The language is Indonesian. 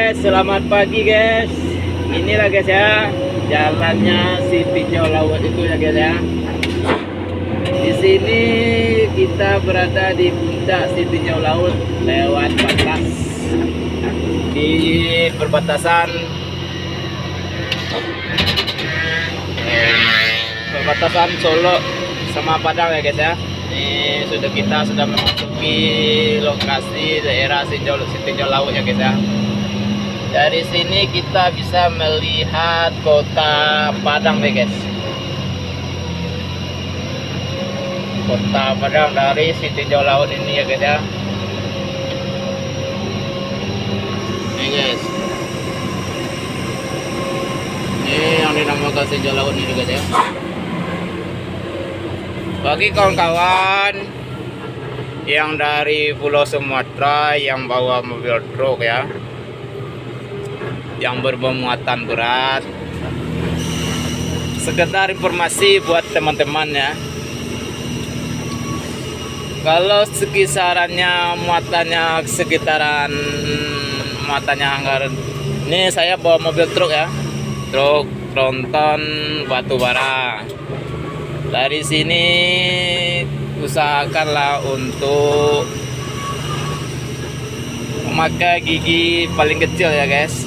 guys, selamat pagi guys. Inilah guys ya, jalannya si tinjau laut itu ya guys ya. Di sini kita berada di puncak si tinjau laut lewat batas di perbatasan Solo sama Padang ya guys ya. Ini kita sudah memasuki lokasi daerah si tinjau laut ya guys ya. Dari sini kita bisa melihat kota Padang deh guys. Kota Padang dari si tinjau laut ini ya guys ya. Ini guys. Ini yang dinamakan tinjau laut ini guys ya. Bagi kawan-kawan yang dari Pulau Sumatera yang bawa mobil truk ya, yang bermuatan berat, sekedar informasi buat teman-teman ya. Kalau sekisarannya muatannya anggaran. Ini saya bawa mobil truk ya, truk tronton batu bara. Dari sini usahakanlah untuk memakai gigi paling kecil ya guys.